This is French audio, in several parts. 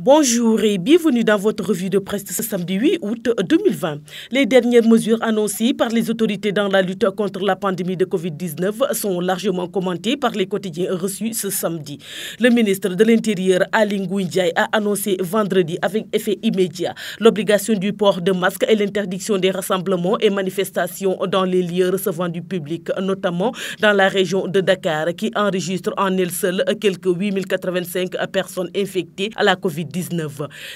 Bonjour et bienvenue dans votre revue de presse de ce samedi 8 août 2020. Les dernières mesures annoncées par les autorités dans la lutte contre la pandémie de Covid-19 sont largement commentées par les quotidiens reçus ce samedi. Le ministre de l'Intérieur, Aly Ngouille Ndiaye, a annoncé vendredi avec effet immédiat l'obligation du port de masque et l'interdiction des rassemblements et manifestations dans les lieux recevant du public, notamment dans la région de Dakar, qui enregistre en elle seule quelques 8085 personnes infectées à la Covid-19.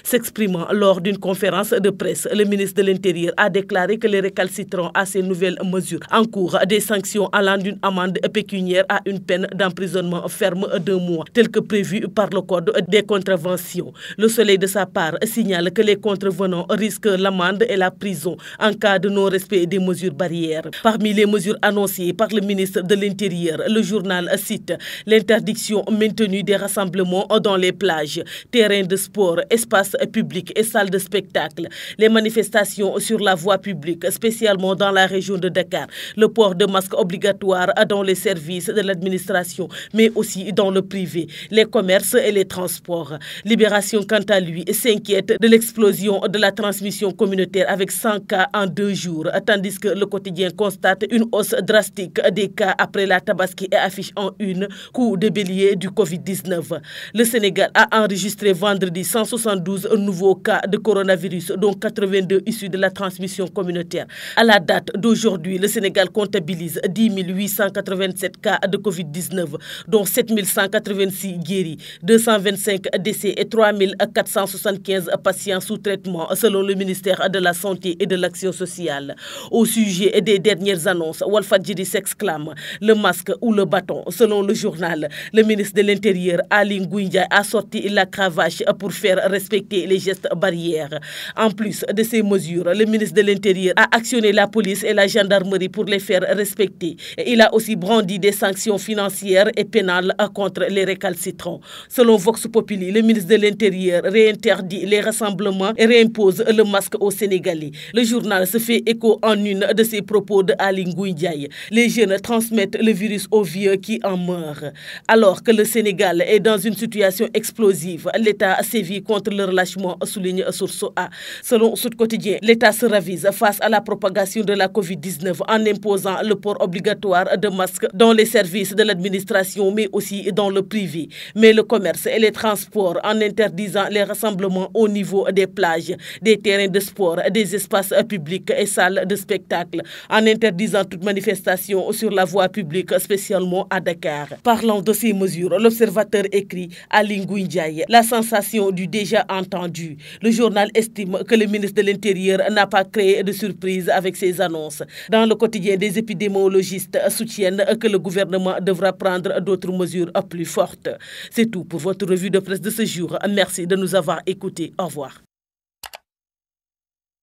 S'exprimant lors d'une conférence de presse, le ministre de l'Intérieur a déclaré que les récalcitrants à ces nouvelles mesures encourent des sanctions allant d'une amende pécuniaire à une peine d'emprisonnement ferme d'1 mois, tel que prévu par le Code des contraventions. Le Soleil, de sa part, signale que les contrevenants risquent l'amende et la prison en cas de non-respect des mesures barrières. Parmi les mesures annoncées par le ministre de l'Intérieur, le journal cite l'interdiction maintenue des rassemblements dans les plages, terrains de sport, espaces publics et salles de spectacle, les manifestations sur la voie publique, spécialement dans la région de Dakar, le port de masques obligatoire dans les services de l'administration, mais aussi dans le privé, les commerces et les transports. Libération, quant à lui, s'inquiète de l'explosion de la transmission communautaire avec 100 cas en 2 jours, tandis que le quotidien constate une hausse drastique des cas après la Tabaski et affiche en une coup de bélier du Covid-19. Le Sénégal a enregistré vendredi 172 nouveaux cas de coronavirus, dont 82 issus de la transmission communautaire. À la date d'aujourd'hui, le Sénégal comptabilise 10 887 cas de Covid-19, dont 7 186 guéris, 225 décès et 3 475 patients sous traitement, selon le ministère de la Santé et de l'Action sociale. Au sujet des dernières annonces, Walfadjri s'exclame « le masque ou le bâton ». Selon le journal, le ministre de l'Intérieur, Aly Ngouille Ndiaye, a sorti la cravache pour faire respecter les gestes barrières. En plus de ces mesures, le ministre de l'Intérieur a actionné la police et la gendarmerie pour les faire respecter. Et il a aussi brandi des sanctions financières et pénales contre les récalcitrants. Selon Vox Populi, le ministre de l'Intérieur réinterdit les rassemblements et réimpose le masque aux Sénégalais. Le journal se fait écho en une de ses propos de Aly Ngouille Ndiaye. Les jeunes transmettent le virus aux vieux qui en meurent. Alors que le Sénégal est dans une situation explosive, l'État sévit contre le relâchement, souligne Source A. Selon Sud Quotidien, l'État se ravise face à la propagation de la Covid-19 en imposant le port obligatoire de masques dans les services de l'administration, mais aussi dans le privé. Mais le commerce et les transports en interdisant les rassemblements au niveau des plages, des terrains de sport, des espaces publics et salles de spectacle, en interdisant toute manifestation sur la voie publique, spécialement à Dakar. Parlant de ces mesures, l'Observateur écrit Aly Ngouille Ndiaye, la sensation du déjà entendu. Le journal estime que le ministre de l'Intérieur n'a pas créé de surprise avec ses annonces. Dans le quotidien, des épidémiologistes soutiennent que le gouvernement devra prendre d'autres mesures plus fortes. C'est tout pour votre revue de presse de ce jour. Merci de nous avoir écoutés. Au revoir.